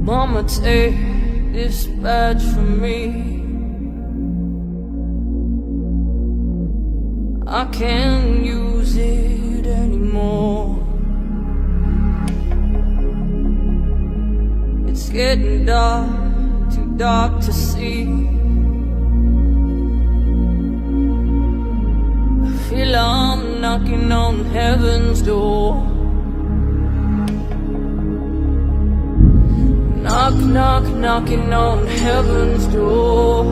Mama, take this badge from me. I can't use it anymore. It's getting dark, too dark to see. I feel I'm knocking on heaven's door. Knock, knock, knocking on heaven's door.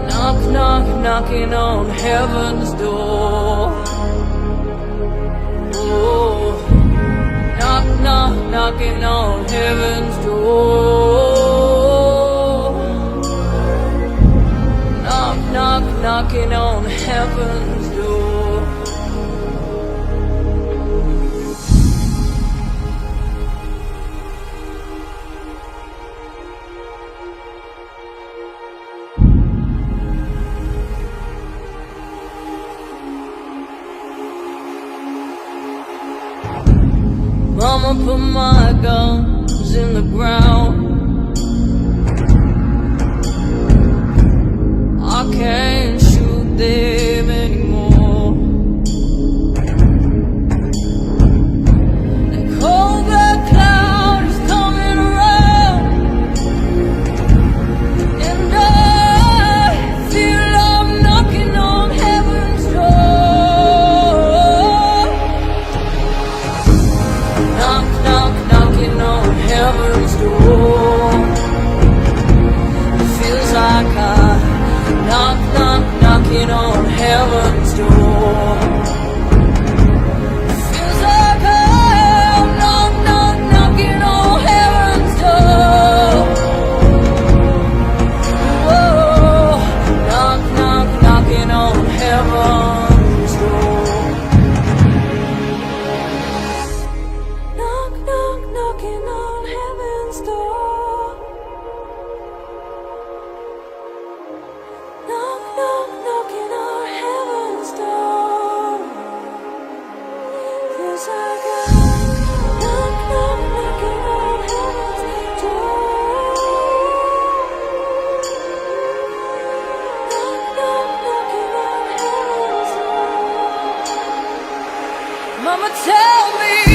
Knock, knock, knocking on heaven's door. Oh, knock, knock, knocking on heaven's door. Knock, knock, knocking on heaven's door. Mama, put my guns in the ground. I can't shoot them anymore. That cold black cloud is coming around, and I feel I'm knocking on heaven's door. Knock, knock, knocking on heaven's door. It feels like I knock, knock, knocking on heaven's door. It feels like I'm knock, knock, knocking on heaven's door. Whoa, knock, knock, knocking on heaven's door. Knock, knock, knocking on heaven's door. Knock, knock, knocking on heaven's door. Feels like I knock, knock, knocking on heaven's door. Knock, knock, knocking on heaven's door. Mama, tell me.